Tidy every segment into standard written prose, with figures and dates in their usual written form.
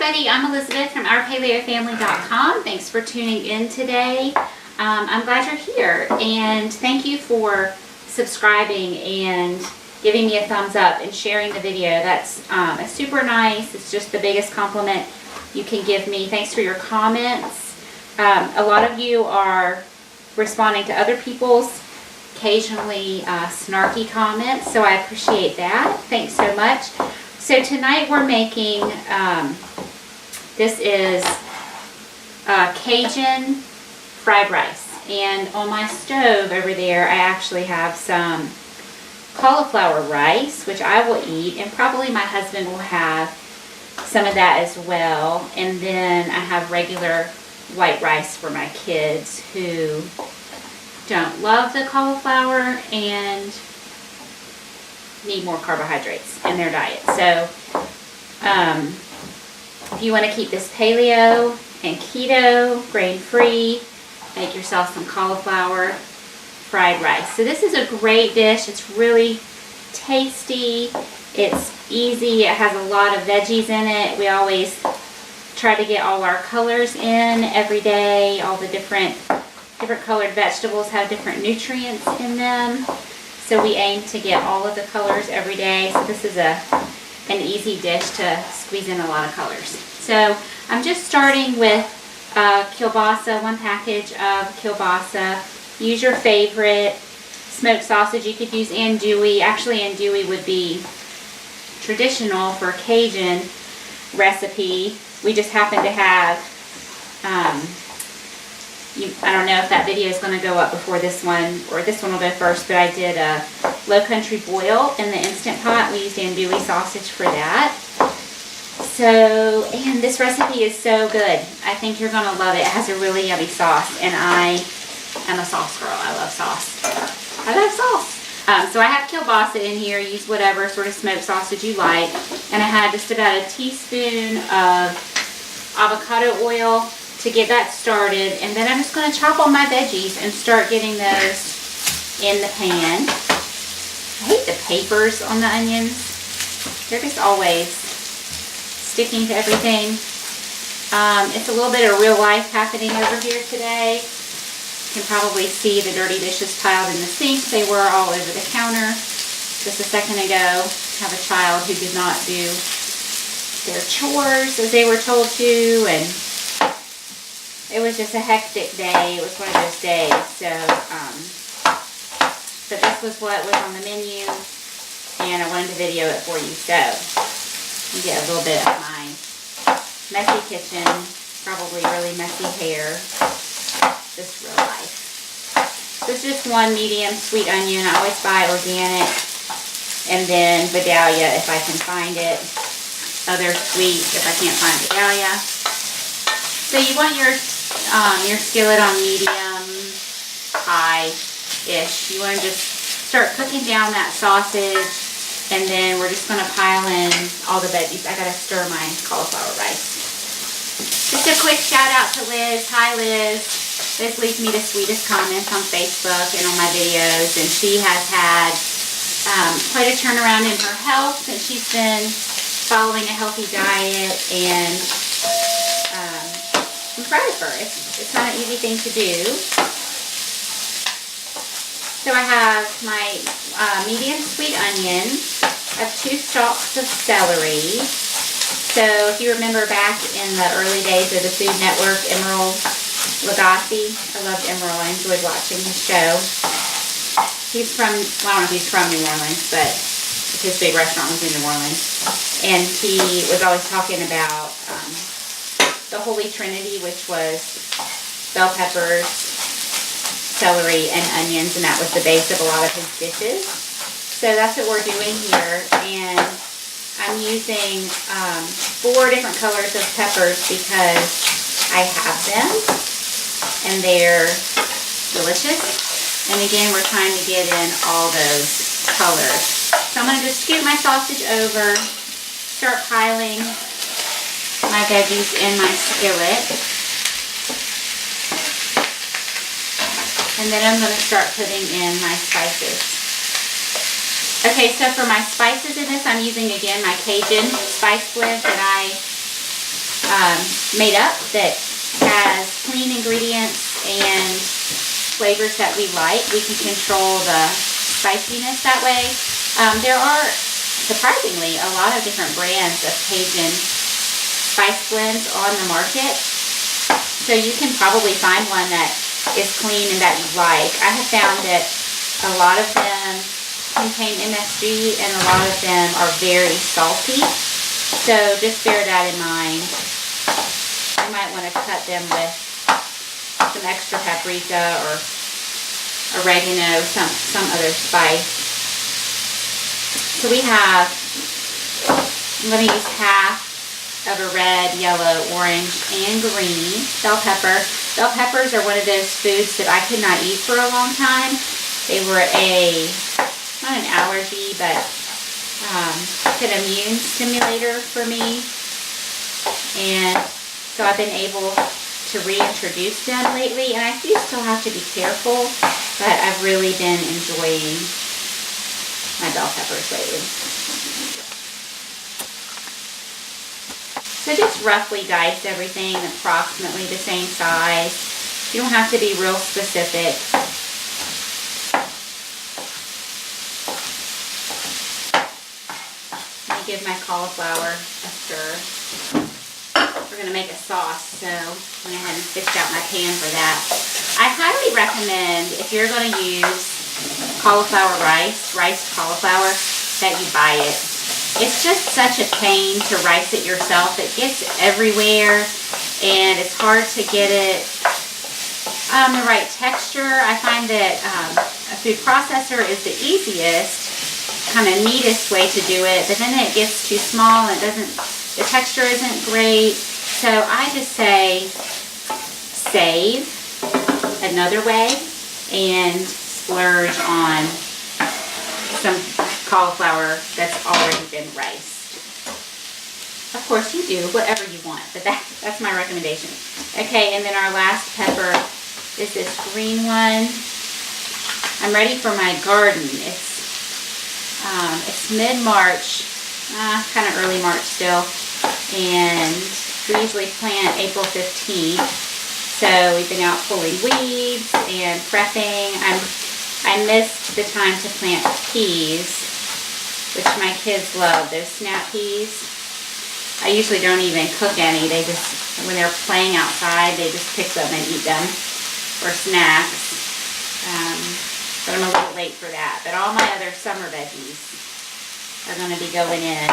everybody, I'm Elizabeth from OurPaleoFamily.com. Thanks for tuning in today. I'm glad you're here, and thank you for subscribing and giving me a thumbs up and sharing the video. That's it's super nice. It's just the biggest compliment you can give me. Thanks for your comments. A lot of you are responding to other people's occasionally snarky comments, so I appreciate that. Thanks so much. So tonight we're making, this is Cajun fried rice. And on my stove over there, I actually have some cauliflower rice, which I will eat, and probably my husband will have some of that as well. And then I have regular white rice for my kids who don't love the cauliflower and need more carbohydrates in their diet. So if you want to keep this paleo and keto, grain-free, make yourself some cauliflower fried rice. So this is a great dish. It's really tasty. It's easy. It has a lot of veggies in it. We always try to get all our colors in every day. All the different colored vegetables have different nutrients in them. So we aim to get all of the colors every day. So this is an easy dish to squeeze in a lot of colors. So I'm just starting with kielbasa, 1 package of kielbasa. Use your favorite smoked sausage. You could use andouille. Actually, andouille would be traditional for a Cajun recipe. We just happen to have, I don't know if that video is going to go up before this one, or this one will go first, but I did a low country boil in the Instant Pot. We used andouille sausage for that. So, and this recipe is so good. I think you're going to love it. It has a really yummy sauce, and I am a sauce girl. I love sauce. I love sauce. So I have kielbasa in here. Use whatever sort of smoked sausage you like. And I had just about a teaspoon of avocado oil to get that started. And then I'm just going to chop all my veggies and start getting those in the pan. I hate the papers on the onions. They're just always sticking to everything. It's a little bit of real life happening over here today. You can probably see the dirty dishes piled in the sink. They were all over the counter just a second ago. I have a child who did not do their chores as they were told to, and it was just a hectic day. It was one of those days. So, but this was what was on the menu, and I wanted to video it for you. So, you get a little bit of my messy kitchen, probably really messy hair, just real life. So it's just 1 medium sweet onion. I always buy organic, and then Vidalia if I can find it. Other sweet if I can't find Vidalia. So you want your skillet on medium high-ish. You want to just start cooking down that sausage, and then we're just going to pile in all the veggies. I got to stir my cauliflower rice. Just a quick shout out to Liz. Hi Liz. Liz leaves me the sweetest comments on Facebook and on my videos, and she has had quite a turnaround in her health since she's been following a healthy diet, and I'm proud of her. It's not an easy thing to do. So I have my medium sweet onion. I have 2 stalks of celery. So if you remember back in the early days of the Food Network, Emeril Lagasse, I loved Emeril. I enjoyed watching his show. He's from, well, I don't know if he's from New Orleans, but his big restaurant was in New Orleans. And he was always talking about the Holy Trinity, which was bell peppers, celery, and onions, and that was the base of a lot of his dishes. So that's what we're doing here, and I'm using 4 different colors of peppers because I have them, and they're delicious. And again, we're trying to get in all those colors. So I'm going to just scoot my sausage over, start piling my veggies in my skillet. And then I'm going to start putting in my spices. Okay, so for my spices in this, I'm using again my Cajun spice blend that I made up that has clean ingredients and flavors that we like. We can control the spiciness that way. There are, surprisingly, a lot of different brands of Cajun spice blends on the market. So you can probably find one that is clean and that you like. I have found that a lot of them contain MSG and a lot of them are very salty. So just bear that in mind. You might want to cut them with some extra paprika or oregano, some other spice. So we have, I'm going to use half of a red, yellow, orange, and green bell pepper. Bell peppers are one of those foods that I could not eat for a long time. They were not an allergy, but an immune stimulator for me. And so I've been able to reintroduce them lately, and I do still have to be careful, but I've really been enjoying my bell peppers lately. So just roughly dice everything approximately the same size. You don't have to be real specific. Let me give my cauliflower a stir. We're going to make a sauce, so I went ahead and fixed out my pan for that. I highly recommend, if you're going to use cauliflower riced cauliflower, that you buy it. It's just such a pain to rice it yourself. It gets everywhere, and it's hard to get it the right texture. I find that a food processor is the easiest, kind of neatest way to do it, but then it gets too small and the texture isn't great. So I just say save another way and splurge on some cauliflower that's already been riced. Of course you do whatever you want, but that's my recommendation. Okay, and then our last pepper is this green one. I'm ready for my garden. It's mid-March, kind of early March still, and we usually plant April 15th. So we've been out pulling weeds and prepping. I missed the time to plant peas, which my kids love, those snap peas. I usually don't even cook any. They just, when they're playing outside, they just pick them and eat them for snacks. But I'm a little late for that. But all my other summer veggies are going to be going in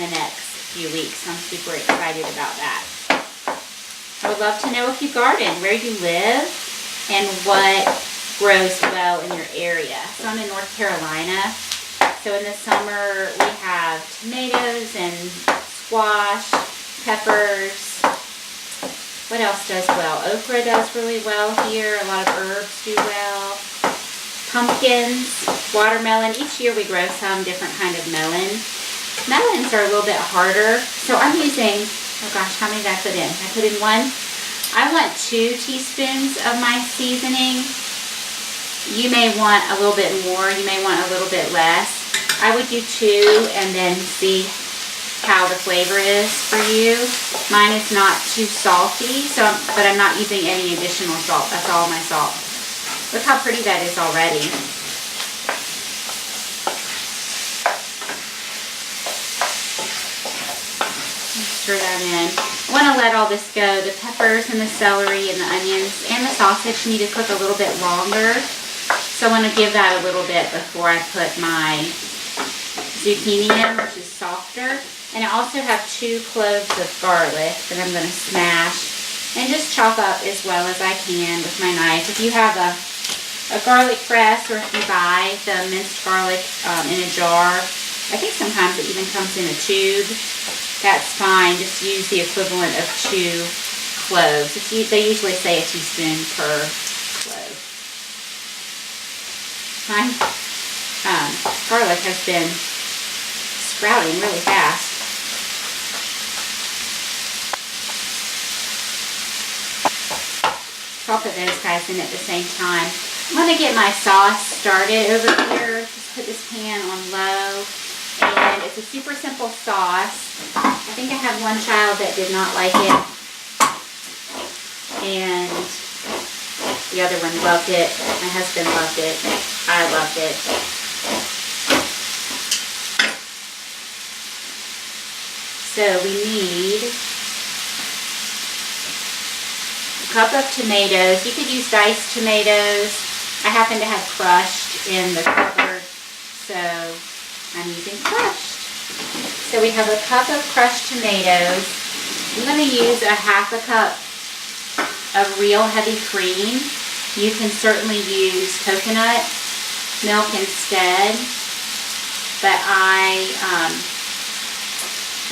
the next few weeks. I'm super excited about that. I would love to know if you garden, where you live, and what grows well in your area. So I'm in North Carolina. So in the summer we have tomatoes and squash, peppers. What else does well? Okra does really well here. A lot of herbs do well. Pumpkins, watermelon. Each year we grow some different kind of melon. Melons are a little bit harder. So I'm using, oh gosh, how many did I put in? I put in one. I want 2 teaspoons of my seasoning. You may want a little bit more. You may want a little bit less. I would do 2 and then see how the flavor is for you. Mine is not too salty, but I'm not using any additional salt. That's all my salt. Look how pretty that is already. Stir that in. I want to let all this go. The peppers and the celery and the onions and the sausage need to cook a little bit longer. So I want to give that a little bit before I put my zucchini in, which is softer. And I also have 2 cloves of garlic that I'm going to smash and just chop up as well as I can with my knife. If you have a garlic press, or if you buy the minced garlic in a jar, I think sometimes it even comes in a tube, that's fine. Just use the equivalent of 2 cloves. They usually say a teaspoon per clove. My garlic has been sprouting really fast. So I'll put those guys in at the same time. I'm going to get my sauce started over here. Just put this pan on low. And it's a super simple sauce. I think I had one child that did not like it. And the other one loved it. My husband loved it. I loved it. So we need a cup of tomatoes. You could use diced tomatoes. I happen to have crushed in the cupboard, so I'm using crushed. So we have a cup of crushed tomatoes. I'm going to use a half a cup of real heavy cream. You can certainly use coconut milk instead, but I'm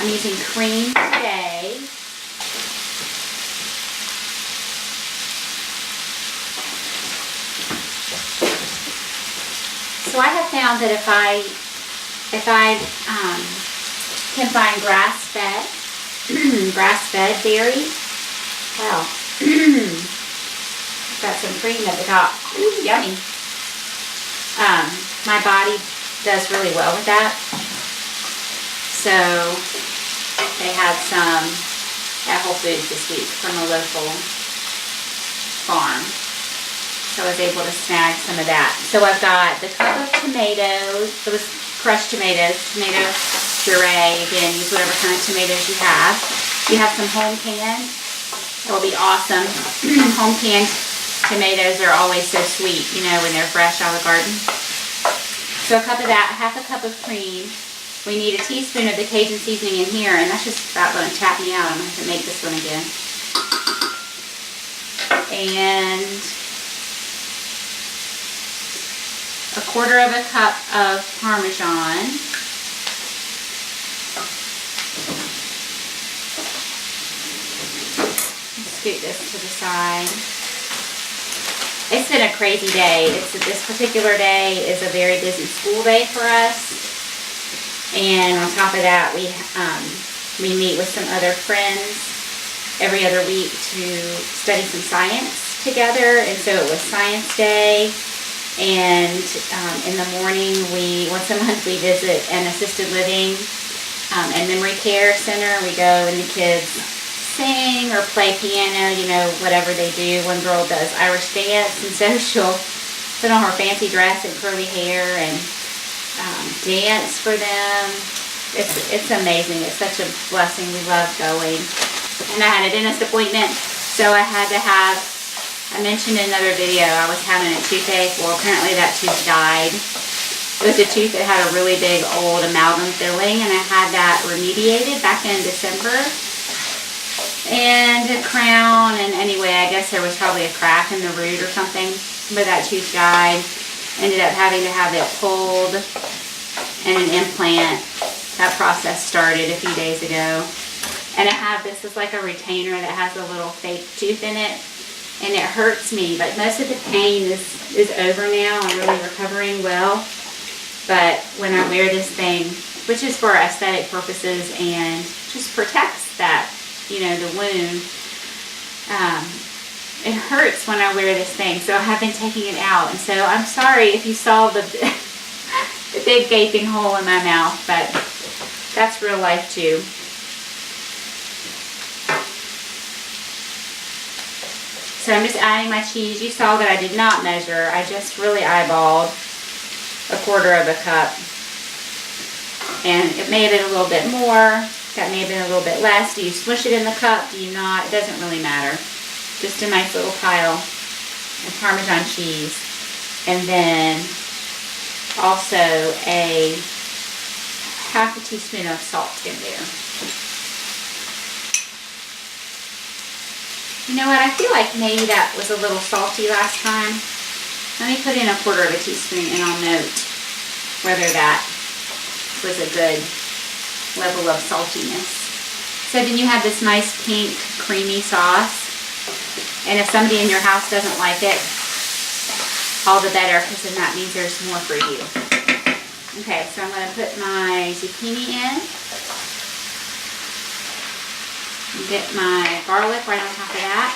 using cream today. So I have found that if I can find grass-fed dairy, wow, got some cream at the top. Ooh, yummy. My body does really well with that. So they had some at Whole Foods this week from a local farm. So I was able to snag some of that. So I've got the cup of tomatoes, those crushed tomatoes, tomato puree. Again, use whatever kind of tomatoes you have. You have some home canned. That will be awesome. Home canned tomatoes are always so sweet, you know, when they're fresh out of the garden. So a cup of that, half a cup of cream. We need a teaspoon of the Cajun seasoning in here, and that's just about going to tap me out. I'm going to have to make this one again. And a quarter of a cup of Parmesan. Scoot this to the side. It's been a crazy day. This particular day is a very busy school day for us. And on top of that, we meet with some other friends every other week to study some science together. And so it was Science Day. And in the morning, once a month, we visit an assisted living and memory care center. We go and the kids sing or play piano, you know, whatever they do. One girl does Irish dance, and so she'll put on her fancy dress and curly hair and dance for them. It's amazing. It's such a blessing. We love going. And I had a dentist appointment, so I had to have, I mentioned in another video, I was having a toothache. Well, apparently that tooth died. It was a tooth that had a really big old amalgam filling, and I had that remediated back in December. And a crown, and anyway, I guess there was probably a crack in the root or something, but that tooth died. Ended up having to have it pulled and an implant. That process started a few days ago. And I have this is like a retainer that has a little fake tooth in it, and it hurts me, but most of the pain is over now. I'm really recovering well. But when I wear this thing, which is for aesthetic purposes and just protects that, you know, the wound, it hurts when I wear this thing. So I have been taking it out, and so I'm sorry if you saw the big gaping hole in my mouth, but that's real life too. So I'm just adding my cheese. You saw that I did not measure. I just really eyeballed a quarter of a cup. And it may have been a little bit more. That may have been a little bit less. Do you smush it in the cup? Do you not? It doesn't really matter. Just a nice little pile of Parmesan cheese. And then also a half a teaspoon of salt in there. You know what? I feel like maybe that was a little salty last time. Let me put in a quarter of a teaspoon and I'll note whether that was a good level of saltiness. So then you have this nice pink creamy sauce. And if somebody in your house doesn't like it, all the better, because then that means there's more for you. Okay, so I'm going to put my zucchini in. Get my garlic right on top of that.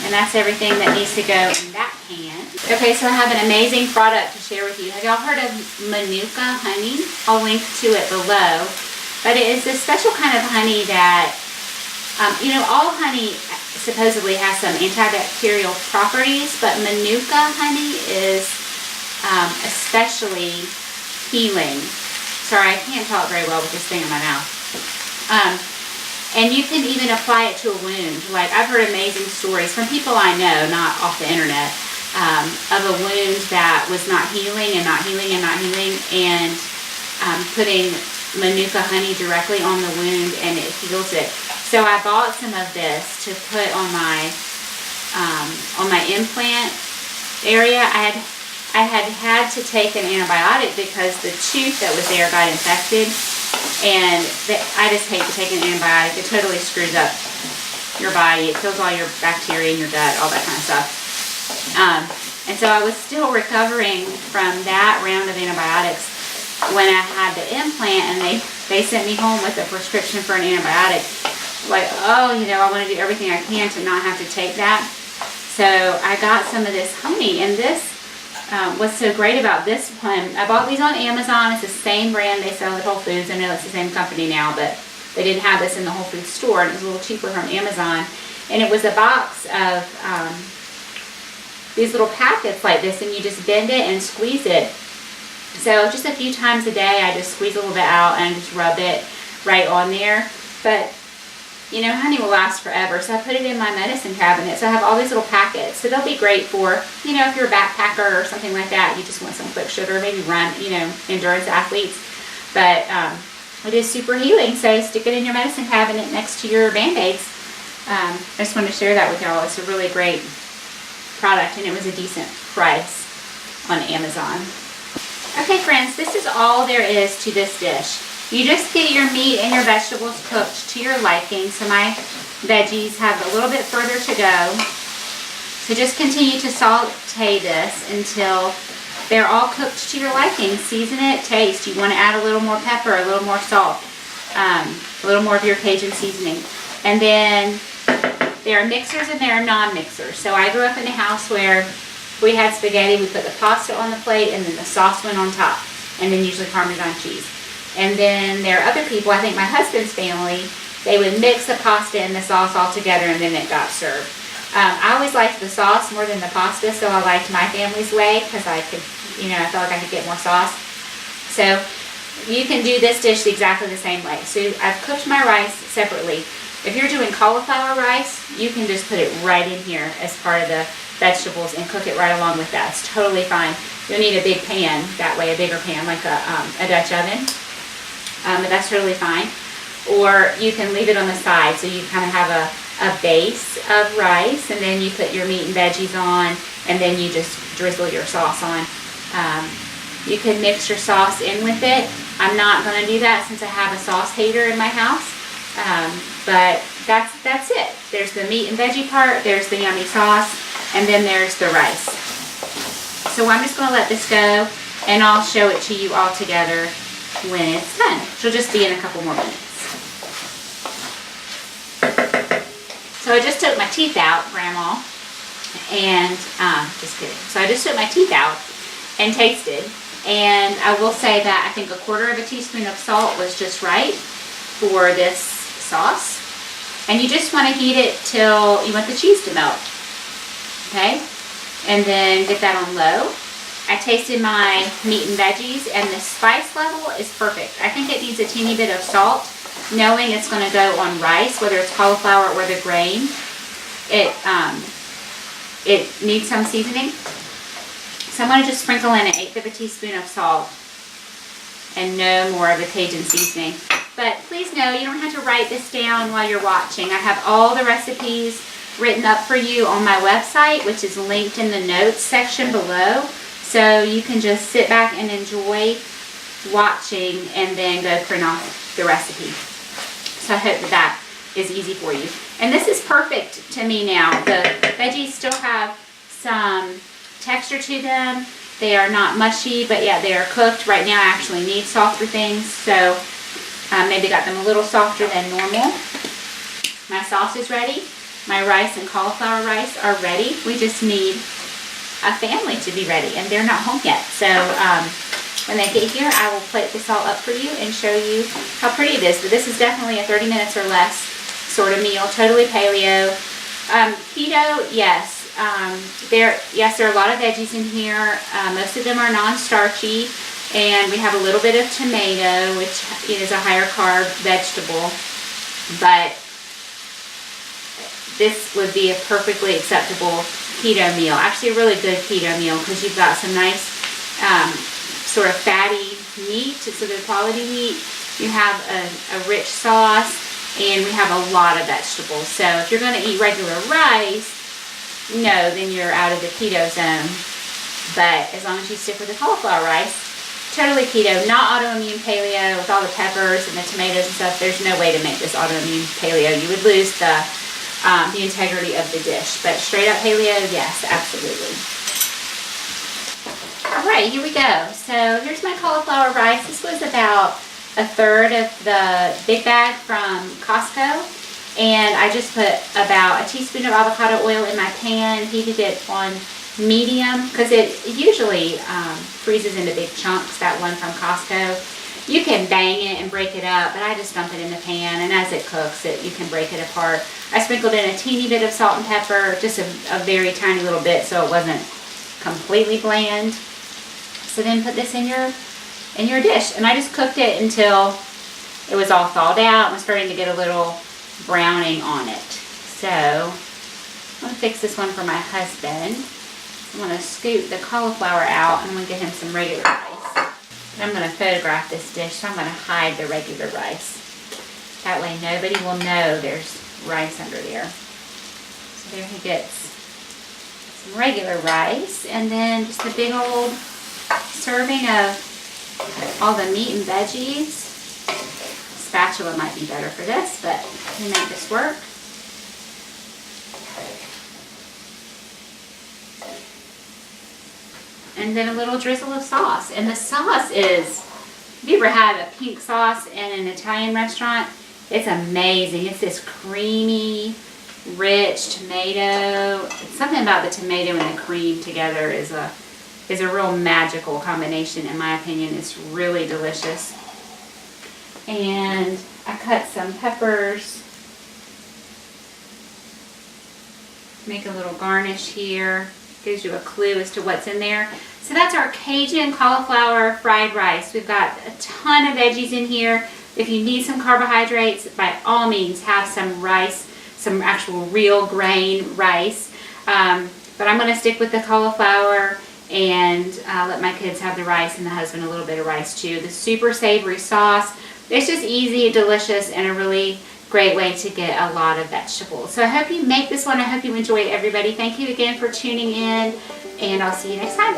And that's everything that needs to go in that pan. Okay, so I have an amazing product to share with you. Have y'all heard of Manuka honey? I'll link to it below. But it is this special kind of honey that, you know, all honey supposedly has some antibacterial properties, but Manuka honey is especially healing. Sorry, I can't talk very well with this thing in my mouth. And you can even apply it to a wound. Like, I've heard amazing stories from people I know, not off the internet, of a wound that was not healing and not healing and not healing, and putting Manuka honey directly on the wound, and it heals it. So I bought some of this to put on my implant area. I had to take an antibiotic because the tooth that was there got infected, and I just hate to take an antibiotic. It totally screws up your body. It kills all your bacteria in your gut, all that kind of stuff. And so I was still recovering from that round of antibiotics when I had the implant, and they sent me home with a prescription for an antibiotic. Like, oh, you know, I want to do everything I can to not have to take that. So I got some of this honey, and this what's so great about this one, I bought these on Amazon. It's the same brand they sell at Whole Foods. I know it's the same company now, but they didn't have this in the Whole Foods store, and it was a little cheaper from Amazon. And it was a box of these little packets like this, and you just bend it and squeeze it. So just a few times a day, I just squeeze a little bit out and just rub it right on there. But, you know, honey will last forever. So I put it in my medicine cabinet. So I have all these little packets. So they'll be great for, you know, if you're a backpacker or something like that, you just want some quick sugar, maybe run, you know, endurance athletes. But it is super healing. So stick it in your medicine cabinet next to your Band-Aids. I just wanted to share that with y'all. It's a really great product, and it was a decent price on Amazon. Okay, friends, this is all there is to this dish. You just get your meat and your vegetables cooked to your liking. So my veggies have a little bit further to go. So just continue to saute this until they're all cooked to your liking. Season it, taste. You want to add a little more pepper, a little more salt, a little more of your Cajun seasoning. And then there are mixers and there are non-mixers. So I grew up in a house where we had spaghetti, we put the pasta on the plate, and then the sauce went on top, and then usually Parmesan cheese. And then there are other people, I think my husband's family, they would mix the pasta and the sauce all together, and then it got served. I always liked the sauce more than the pasta, so I liked my family's way because I could, you know, I felt like I could get more sauce. So you can do this dish exactly the same way. So I've cooked my rice separately. If you're doing cauliflower rice, you can just put it right in here as part of the vegetables and cook it right along with that. It's totally fine. You'll need a big pan, that way, a bigger pan, like a Dutch oven. But that's totally fine. Or you can leave it on the side, so you kind of have a base of rice, and then you put your meat and veggies on, and then you just drizzle your sauce on. You can mix your sauce in with it. I'm not going to do that since I have a sauce hater in my house. But that's it. There's the meat and veggie part, there's the yummy sauce, and then there's the rice. So I'm just going to let this go, and I'll show it to you all together when it's done. She'll just be in a couple more minutes. So I just took my teeth out, Grandma, and just kidding. So I just took my teeth out and tasted, and I will say that I think 1/4 teaspoon of salt was just right for this sauce. And you just want to heat it till you want the cheese to melt. Okay? And then get that on low. I tasted my meat and veggies, and the spice level is perfect. I think it needs a teeny bit of salt, knowing it's going to go on rice, whether it's cauliflower or the grain. It needs some seasoning. So I'm going to just sprinkle in 1/8 teaspoon of salt and no more of the Cajun seasoning. But please know, you don't have to write this down while you're watching. I have all the recipes written up for you on my website, which is linked in the notes section below. So you can just sit back and enjoy watching and then go print off the recipe. So I hope that is easy for you. And this is perfect to me now. The veggies still have some texture to them. They are not mushy, but yeah, they are cooked. Right now I actually need softer things, so maybe got them a little softer than normal. My sauce is ready. My rice and cauliflower rice are ready. We just need a family to be ready, and they're not home yet. So when they get here, I will plate this all up for you and show you how pretty it is. But this is definitely a 30 minutes or less sort of meal, totally paleo. Keto, yes. There are a lot of veggies in here. Most of them are non-starchy, and we have a little bit of tomato, which is a higher carb vegetable. But this would be a perfectly acceptable keto meal. Actually, a really good keto meal, because you've got some nice sort of fatty meat. It's a good quality meat. You have a rich sauce, and we have a lot of vegetables. So if you're going to eat regular rice, no, then you're out of the keto zone. But as long as you stick with the cauliflower rice, totally keto, not autoimmune paleo with all the peppers and the tomatoes and stuff. There's no way to make this autoimmune paleo. You would lose the integrity of the dish. But straight up paleo, yes, absolutely. Alright, here we go. So here's my cauliflower rice. This was about a third of the big bag from Costco. And I just put about a teaspoon of avocado oil in my pan, heated it on medium, because it usually freezes into big chunks, that one from Costco. You can bang it and break it up, but I just dump it in the pan, and as it cooks, you can break it apart. I sprinkled in a teeny bit of salt and pepper, just a very tiny little bit, so it wasn't completely bland. So then put this in your dish, and I just cooked it until it was all thawed out and was starting to get a little browning on it. So I'm going to fix this one for my husband. I'm going to scoop the cauliflower out, and I'm going to get him some regular rice. And I'm going to photograph this dish, so I'm going to hide the regular rice. That way nobody will know there's rice under there. So there he gets some regular rice, and then just a big old serving of all the meat and veggies. Spatula might be better for this, but we make this work. And then a little drizzle of sauce. And the sauce is, if you ever had a pink sauce in an Italian restaurant, it's amazing. It's this creamy, rich tomato. It's something about the tomato and the cream together is a real magical combination, in my opinion. It's really delicious. And I cut some peppers. Make a little garnish here. Gives you a clue as to what's in there. So that's our Cajun cauliflower fried rice. We've got a ton of veggies in here. If you need some carbohydrates, by all means have some rice, some actual real grain rice. But I'm going to stick with the cauliflower and let my kids have the rice, and the husband a little bit of rice too. The super savory sauce. It's just easy, delicious, and a really great way to get a lot of vegetables. So I hope you make this one. I hope you enjoy it, everybody. Thank you again for tuning in, and I'll see you next time.